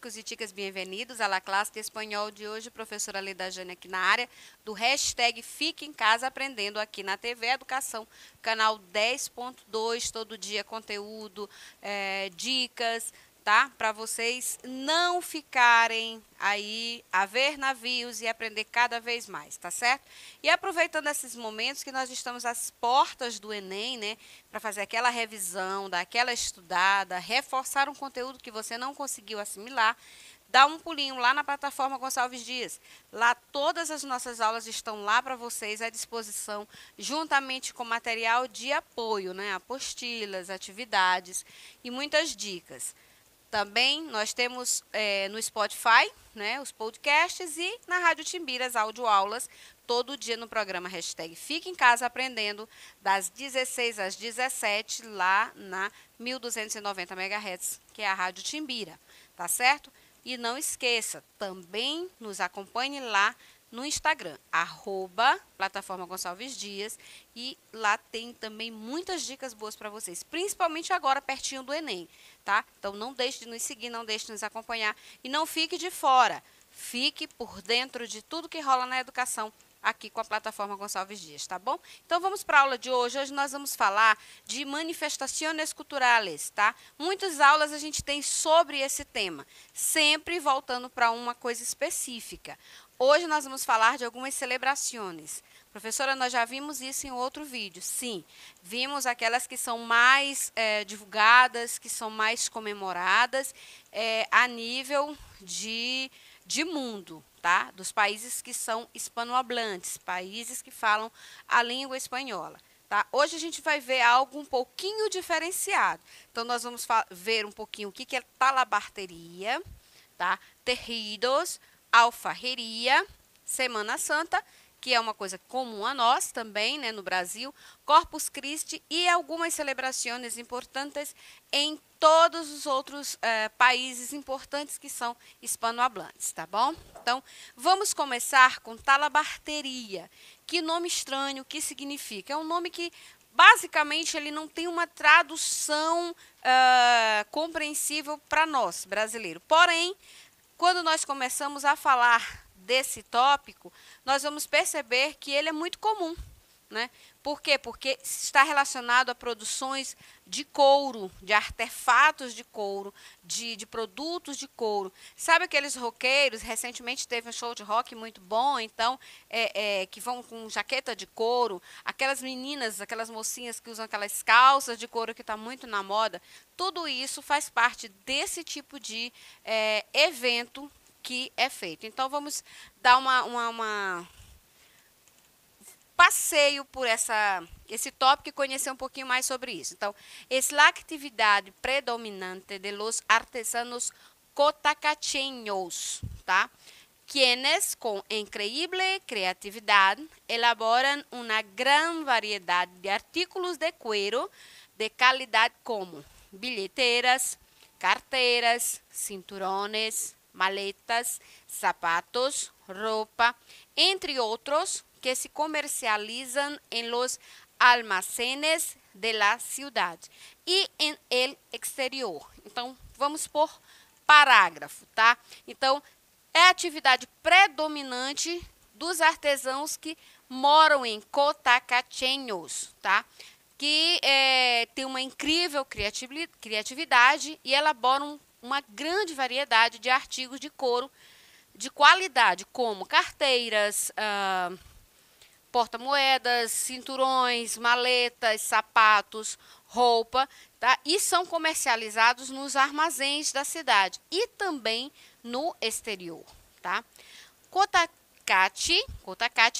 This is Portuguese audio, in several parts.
chicos e chicas, bem-vindos à la classe de espanhol de hoje. Professora Leda Jane aqui na área do hashtag Fique em Casa Aprendendo aqui na TV Educação, canal 10.2, todo dia conteúdo, dicas, tá? Para vocês não ficarem aí a ver navios e aprender cada vez mais, tá certo? E aproveitando esses momentos que nós estamos às portas do Enem, né? Para fazer aquela revisão, dar aquela estudada, reforçar um conteúdo que você não conseguiu assimilar, dá um pulinho lá na plataforma Gonçalves Dias. Lá todas as nossas aulas estão lá para vocês à disposição, juntamente com material de apoio, né? Apostilas, atividades e muitas dicas. Também nós temos no Spotify, né, os podcasts e na Rádio Timbira as audioaulas, todo dia no programa hashtag Fique em Casa Aprendendo, das 16 às 17, lá na 1290 MHz, que é a Rádio Timbira, tá certo? E não esqueça, também nos acompanhe lá no Instagram, @plataforma Gonçalves Dias, e lá tem também muitas dicas boas para vocês, principalmente agora pertinho do Enem, tá? Então não deixe de nos seguir, não deixe de nos acompanhar e não fique de fora, fique por dentro de tudo que rola na educação aqui com a plataforma Gonçalves Dias, tá bom? Então vamos para a aula de hoje. Hoje nós vamos falar de manifestações culturais, tá? Muitas aulas a gente tem sobre esse tema, sempre voltando para uma coisa específica. Hoje nós vamos falar de algumas celebrações. Professora, nós já vimos isso em outro vídeo. Sim, vimos aquelas que são mais divulgadas, que são mais comemoradas a nível de mundo, tá? Dos países que são hispanohablantes, países que falam a língua espanhola. Tá? Hoje a gente vai ver algo um pouquinho diferenciado. Então, nós vamos ver um pouquinho o que é talabarteria, tá? Terreiros, alfarreria, Semana Santa, que é uma coisa comum a nós também, né, no Brasil, Corpus Christi e algumas celebrações importantes em todos os outros países importantes que são hispanohablantes, tá bom? Então, vamos começar com talabarteria. Que nome estranho, o que significa? É um nome que, basicamente, ele não tem uma tradução compreensível para nós, brasileiros. Porém, quando nós começamos a falar desse tópico, nós vamos perceber que ele é muito comum, né? Por quê? Porque está relacionado a produções de couro, de artefatos de couro, de produtos de couro. Sabe aqueles roqueiros? Recentemente teve um show de rock muito bom, então, que vão com jaqueta de couro. Aquelas meninas, aquelas mocinhas que usam aquelas calças de couro que está muito na moda. Tudo isso faz parte desse tipo de evento que é feito. Então, vamos dar uma passeio por esse tópico e conhecer um pouquinho mais sobre isso. Então, é a atividade predominante de los artesanos cotacacheños, tá? Quienes, com increíble criatividade, elaboram uma grande variedade de artículos de cuero de qualidade como bilheteiras, carteiras, cinturones, maletas, sapatos, roupa, entre outros, que se comercializam em los almacenes de la ciudad e em el exterior. Então, vamos por parágrafo, tá? Então, é a atividade predominante dos artesãos que moram em cotacacheños, tá? Que tem uma incrível criatividade e elaboram uma grande variedade de artigos de couro de qualidade, como carteiras, porta-moedas, cinturões, maletas, sapatos, roupa, tá? E são comercializados nos armazéns da cidade e também no exterior, tá? Cotacachi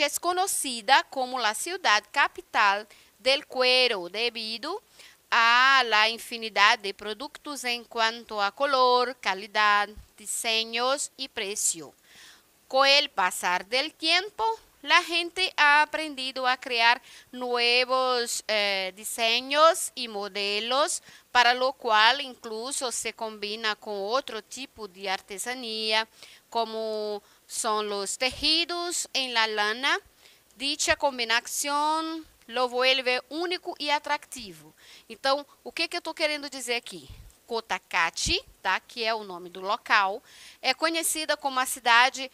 é conhecida como a cidade capital del cuero debido a la infinidad de productos en cuanto a color, calidad, diseños y precio. Con el pasar del tiempo, la gente ha aprendido a crear nuevos diseños y modelos, para lo cual incluso se combina con otro tipo de artesanía, como son los tejidos en la lana. Dicha combinação lo vuelve único e atrativo. Então, o que eu estou querendo dizer aqui? Cotacachi, tá? Que é o nome do local, é conhecida como a cidade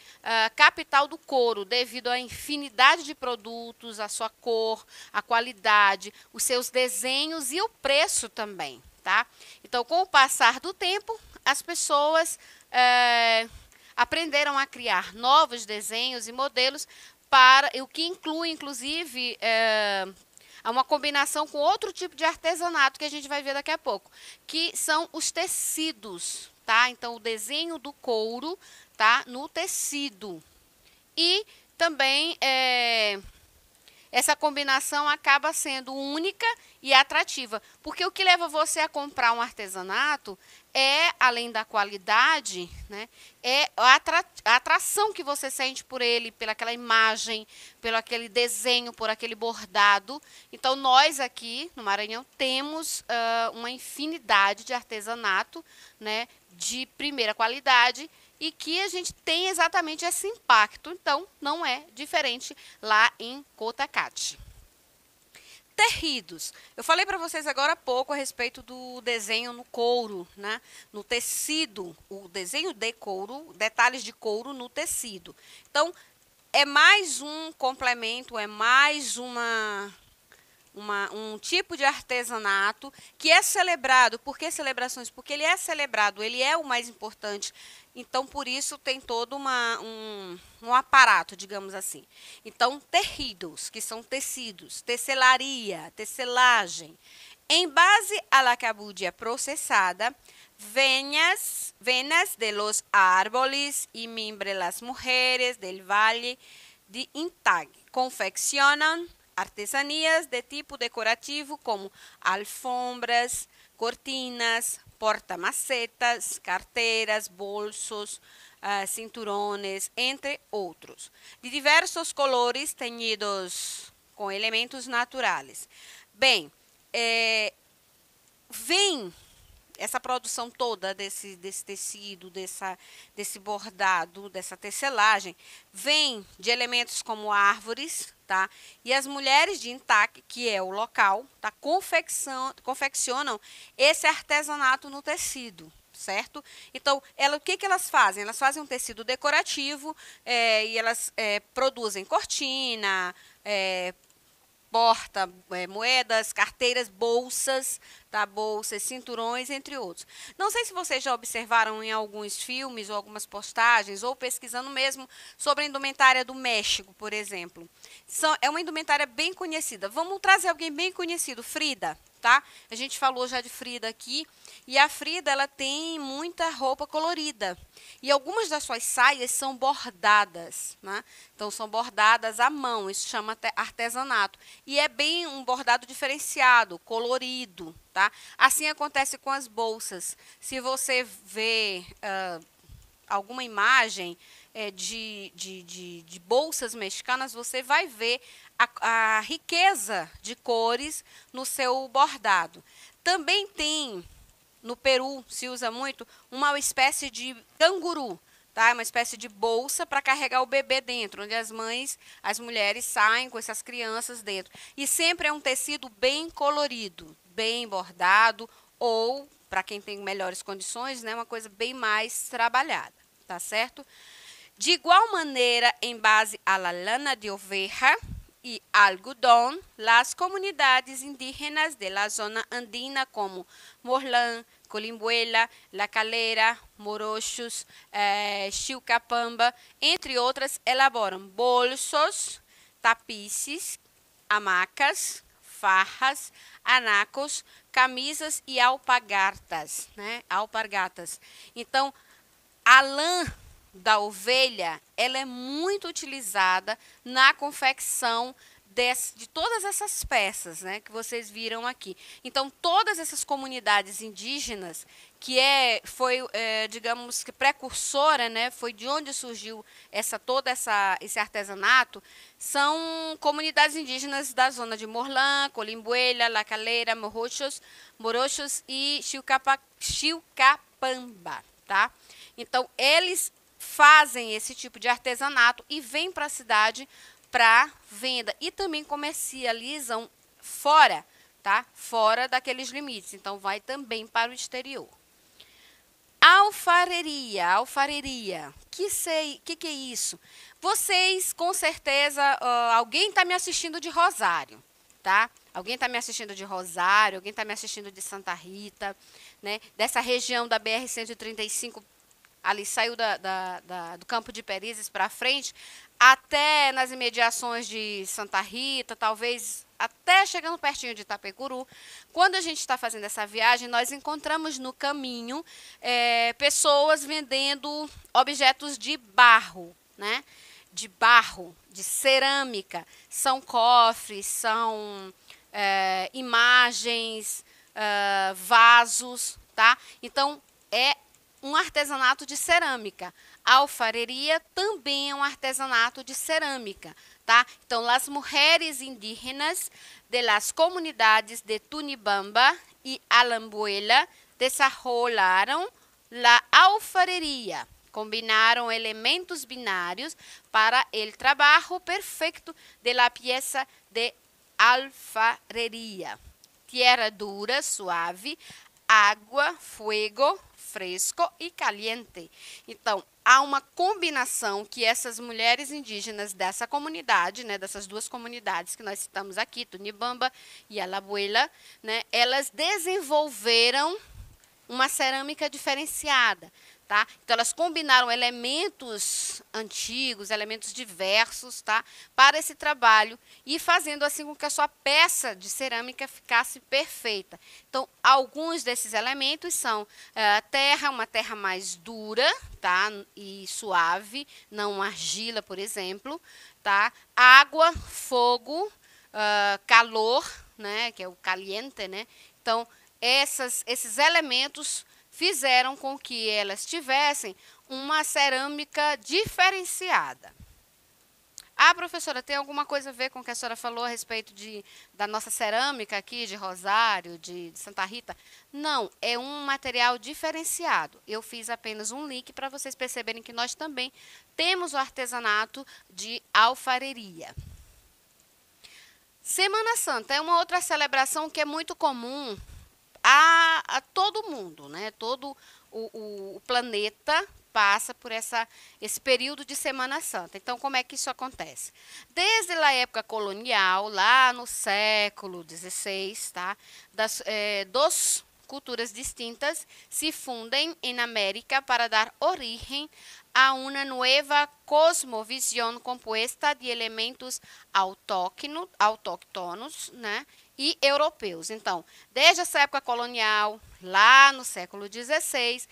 capital do couro, devido à infinidade de produtos, a sua cor, a qualidade, os seus desenhos e o preço também, tá? Então, com o passar do tempo, as pessoas aprenderam a criar novos desenhos e modelos para o que inclui, inclusive, uma combinação com outro tipo de artesanato que a gente vai ver daqui a pouco, que são os tecidos, tá? Então, o desenho do couro, tá? No tecido. E também essa combinação acaba sendo única e atrativa, porque o que leva você a comprar um artesanato é, além da qualidade, né, é a atração que você sente por ele, pelaquela imagem, pelo aquele desenho, por aquele bordado. Então, nós aqui no Maranhão temos uma infinidade de artesanato, né, de primeira qualidade, e que a gente tem exatamente esse impacto. Então, não é diferente lá em Cotacachi. Tecidos. Eu falei para vocês agora há pouco a respeito do desenho no couro, né? No tecido, o desenho de couro, detalhes de couro no tecido. Então, é mais um complemento, é mais um tipo de artesanato que é celebrado. Por que celebrações? Porque ele é celebrado, ele é o mais importante. Então, por isso, tem todo um aparato, digamos assim. Então, tecidos, que são tecidos, tecelaria, tecelagem. Em base à lacabudia processada, venas de los árboles y mimbre las mujeres del Valle de Intag confeccionam artesanias de tipo decorativo como alfombras, cortinas, porta-macetas, carteiras, bolsos, cinturones, entre outros, de diversos colores teñidos com elementos naturais. Bem, vem essa produção toda desse tecido, desse bordado, dessa tecelagem, vem de elementos como árvores, tá? E as mulheres de Intag, que é o local, tá? confeccionam esse artesanato no tecido, certo? Então, o que elas fazem? Elas fazem um tecido decorativo e elas produzem cortina, moedas, carteiras, bolsas, tá? Bolsas, cinturões, entre outros. Não sei se vocês já observaram em alguns filmes ou algumas postagens, ou pesquisando mesmo sobre a indumentária do México, por exemplo. É uma indumentária bem conhecida. Vamos trazer alguém bem conhecido, Frida, tá? A gente falou já de Frida aqui, e a Frida, ela tem muita roupa colorida. E algumas das suas saias são bordadas, né? Então, são bordadas à mão, isso chama artesanato. E é bem um bordado diferenciado, colorido, tá? Assim acontece com as bolsas. Se você vê alguma imagem de bolsas mexicanas, você vai ver a riqueza de cores no seu bordado. Também tem, no Peru, se usa muito, uma espécie de canguru, tá? Uma espécie de bolsa para carregar o bebê dentro, onde as mulheres saem com essas crianças dentro. E sempre é um tecido bem colorido, bem bordado, ou, para quem tem melhores condições, né, uma coisa bem mais trabalhada, tá certo? De igual maneira, em base à lana de oveja e algodão, as comunidades indígenas da zona andina, como Morlán, Colimbuela, La Calera, Morochos, Chilcapamba, entre outras, elaboram bolsos, tapices, hamacas, farras, anacos, camisas e alpargatas, né? Alpargatas. Então, a lã da ovelha, ela é muito utilizada na confecção de todas essas peças, né, que vocês viram aqui. Então, todas essas comunidades indígenas, que digamos que precursora, né, foi de onde surgiu esse artesanato, são comunidades indígenas da zona de Morlán, Colimbuela, La Calera, Morochos e Chilcapamba, tá? Então, eles fazem esse tipo de artesanato e vêm para a cidade para venda e também comercializam fora, tá? Fora daqueles limites. Então, vai também para o exterior. Alfareria. Que é isso? Vocês, com certeza, alguém está me assistindo de Rosário, tá? Alguém está me assistindo de Rosário, alguém está me assistindo de Santa Rita, né? Dessa região da BR-135, ali saiu do Campo de Perizes para frente, até nas imediações de Santa Rita, talvez até chegando pertinho de Itapecuru. Quando a gente está fazendo essa viagem, nós encontramos no caminho pessoas vendendo objetos de barro, né? De barro, de cerâmica. São cofres, são imagens, vasos, tá? Então, é um artesanato de cerâmica. A alfareria também é um artesanato de cerâmica, tá? Então, as mulheres indígenas de las comunidades de Tunibamba e Alambuela desarrollaram a alfareria. Combinaram elementos binários para o trabalho perfeito de la pieza de alfareria. Tierra dura, suave, água, fuego, fresco e caliente. Então, há uma combinação que essas mulheres indígenas dessa comunidade, né, dessas duas comunidades que nós citamos aqui, Tunibamba e Alabuela, né, elas desenvolveram uma cerâmica diferenciada. Tá? Então, elas combinaram elementos antigos, elementos diversos, tá? Para esse trabalho e fazendo assim com que a sua peça de cerâmica ficasse perfeita. Então, alguns desses elementos são terra, uma terra mais dura, tá? E suave, não argila, por exemplo, tá? Água, fogo, calor, né? Que é o caliente, né? Então, esses elementos fizeram com que elas tivessem uma cerâmica diferenciada. Ah, professora, tem alguma coisa a ver com o que a senhora falou a respeito da nossa cerâmica aqui, de Rosário, de Santa Rita? Não, é um material diferenciado. Eu fiz apenas um link para vocês perceberem que nós também temos o artesanato de alfareria. Semana Santa é uma outra celebração que é muito comum a todo mundo, né? Todo o planeta passa por esse período de Semana Santa. Então, como é que isso acontece? Desde a época colonial, lá no século XVI, tá? Duas culturas distintas se fundem em América para dar origem a uma nova cosmovisão composta de elementos autóctonos, né? E europeus. Então, desde essa época colonial, lá no século XVI,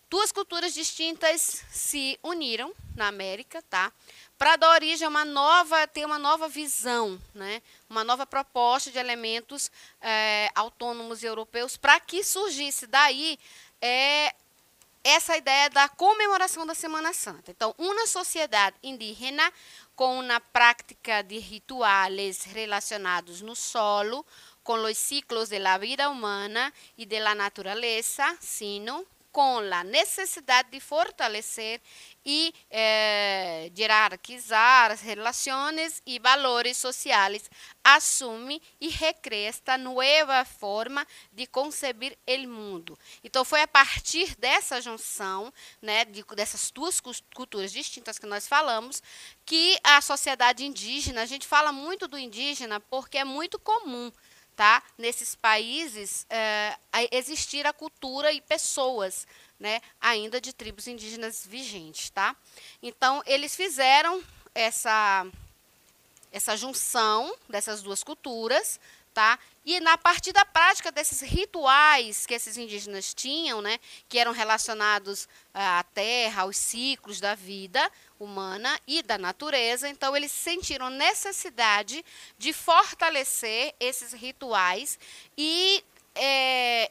duas culturas distintas se uniram na América, tá? Para dar origem a ter uma nova visão, né? Uma nova proposta de elementos autônomos europeus, para que surgisse daí essa ideia da comemoração da Semana Santa. Então, uma sociedade indígena com uma prática de rituais relacionados no solo, com os ciclos da vida humana e da natureza, sino com a necessidade de fortalecer e hierarquizar as relações e valores sociais, assume e recria esta nova forma de conceber o mundo. Então, foi a partir dessa junção, né, dessas duas culturas distintas que nós falamos, que a sociedade indígena, a gente fala muito do indígena porque é muito comum, tá, nesses países existir a cultura e pessoas, né, ainda de tribos indígenas vigentes, tá? Então, eles fizeram essa junção dessas duas culturas, tá? E na partir da prática desses rituais que esses indígenas tinham, né, que eram relacionados à terra, aos ciclos da vida humana e da natureza, então eles sentiram necessidade de fortalecer esses rituais e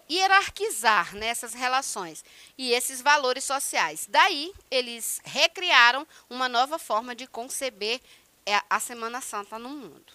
hierarquizar nessas relações e esses valores sociais. Daí, eles recriaram uma nova forma de conceber a Semana Santa no mundo.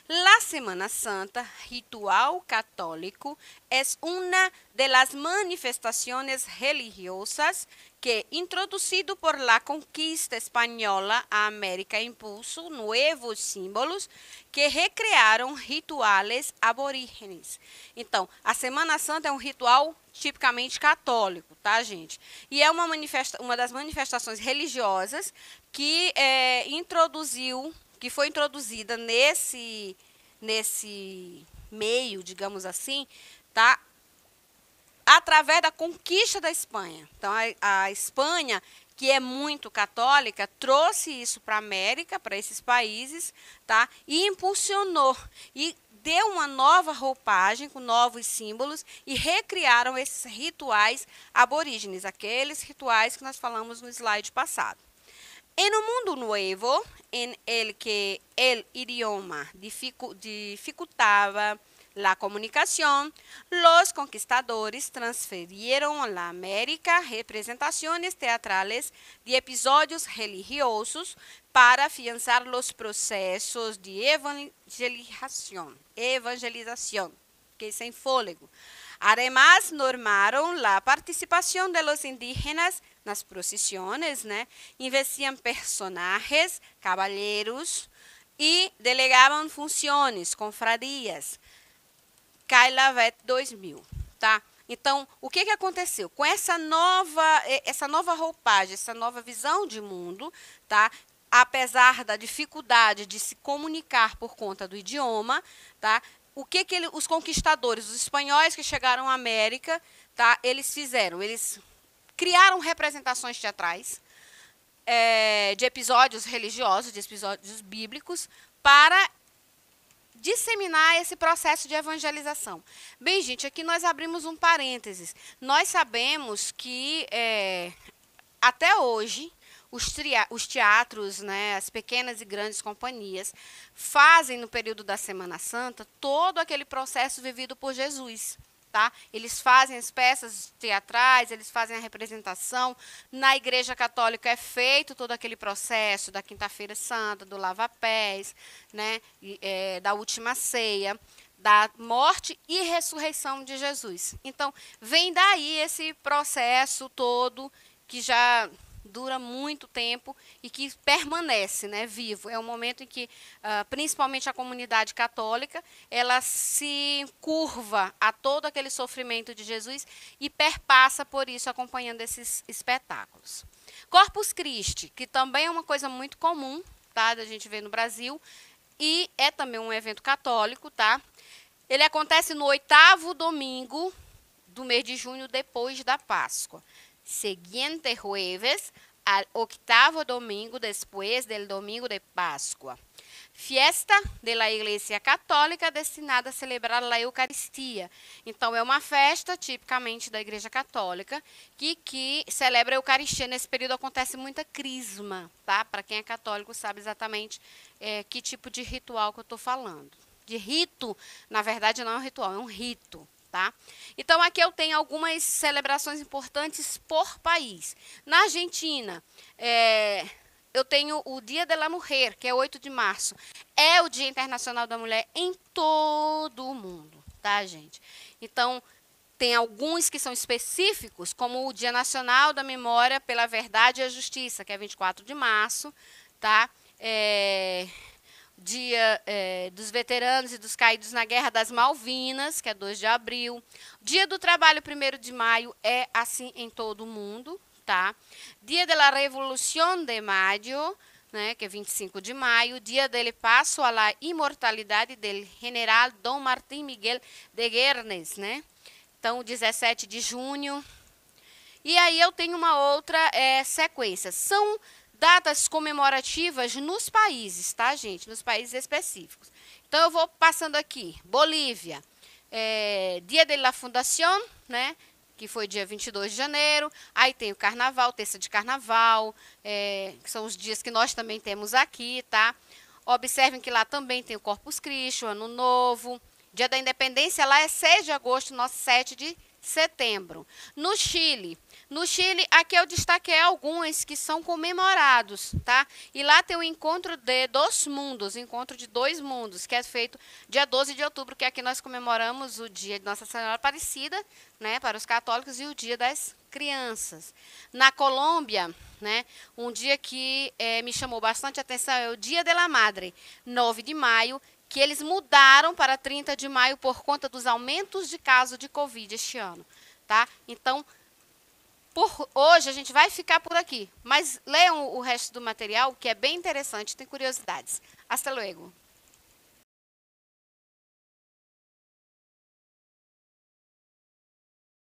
La Semana Santa, ritual católico, es una de las manifestaciones religiosas que, introducido por la conquista española a América, impuso nuevos símbolos que recriaram rituais aborígenes. Então, a Semana Santa é um ritual tipicamente católico, tá, gente? E é uma das manifestações religiosas que foi introduzida nesse meio, digamos assim, tá? Através da conquista da Espanha. Então, a Espanha, que é muito católica, trouxe isso para a América, para esses países, tá? E impulsionou, e deu uma nova roupagem, com novos símbolos, e recriaram esses rituais aborígenes, aqueles rituais que nós falamos no slide passado. En un mundo nuevo, en el que el idioma dificultaba la comunicación, los conquistadores transfirieron a la América representaciones teatrales de episodios religiosos para afianzar los procesos de evangelización, que es en fôlego. Además, normaron la participación de los indígenas nas procesiones, né? Investiam personagens, cavalheiros e delegavam funções, confrarias. Cailavet 2000, tá? Então, o que aconteceu? Com essa nova roupagem, essa nova visão de mundo, tá? Apesar da dificuldade de se comunicar por conta do idioma, tá? O que os conquistadores, os espanhóis que chegaram à América, tá? Eles fizeram? Eles criaram representações teatrais de episódios religiosos, de episódios bíblicos, para disseminar esse processo de evangelização. Bem, gente, aqui nós abrimos um parênteses. Nós sabemos que até hoje os teatros, né, as pequenas e grandes companhias, fazem no período da Semana Santa todo aquele processo vivido por Jesus. Tá? Eles fazem as peças teatrais, eles fazem a representação. Na Igreja Católica é feito todo aquele processo da Quinta-feira Santa, do lava-pés, né? Da última ceia, da morte e ressurreição de Jesus. Então, vem daí esse processo todo que já dura muito tempo e que permanece, né, vivo. É um momento em que, principalmente a comunidade católica, ela se curva a todo aquele sofrimento de Jesus e perpassa por isso, acompanhando esses espetáculos. Corpus Christi, que também é uma coisa muito comum, tá, da gente ver no Brasil, e é também um evento católico, tá? Ele acontece no 8º domingo do mês de junho, depois da Páscoa. Siguiente jueves al 8º domingo después del domingo de Pascua. Fiesta de la Iglesia Católica destinada a celebrar a Eucaristia. Então, é uma festa tipicamente da Igreja Católica que celebra a Eucaristia. Nesse período acontece muita crisma, tá? Para quem é católico sabe exatamente que tipo de ritual que eu estou falando. De rito, na verdade, não é um ritual, é um rito. Tá? Então, aqui eu tenho algumas celebrações importantes por país. Na Argentina, eu tenho o Dia de la Mujer, que é 8 de março. É o Dia Internacional da Mulher em todo o mundo, tá, gente? Então, tem alguns que são específicos, como o Dia Nacional da Memória pela Verdade e a Justiça, que é 24 de março, tá? Dia dos veteranos e dos caídos na Guerra das Malvinas, que é 2 de abril. Dia do Trabalho, 1º de maio, é assim em todo o mundo, tá? Dia de la Revolución de Mayo, né, que é 25 de maio. Dia del Paso a la Inmortalidade del General Dom Martín Miguel de Guernes, né? Então, 17 de junho. E aí eu tenho uma outra sequência. São datas comemorativas nos países, tá, gente? Nos países específicos. Então, eu vou passando aqui. Bolívia, Dia de la Fundación, né? Que foi dia 22 de janeiro. Aí tem o Carnaval, terça de Carnaval, que são os dias que nós também temos aqui, tá? Observem que lá também tem o Corpus Christi, o Ano Novo. Dia da Independência lá é 6 de agosto, nosso 7 de setembro. No Chile, aqui eu destaquei alguns que são comemorados, tá? E lá tem o Encontro de Dos Mundos, Encontro de Dois Mundos, que é feito dia 12 de outubro, que aqui nós comemoramos o dia de Nossa Senhora Aparecida, né, para os católicos, e o Dia das Crianças. Na Colômbia, né, um dia que me chamou bastante atenção é o Dia de la Madre, 9 de maio, que eles mudaram para 30 de maio por conta dos aumentos de casos de Covid este ano. tá? Então, por hoje a gente vai ficar por aqui, mas leiam o resto do material, que é bem interessante, tem curiosidades. Hasta luego.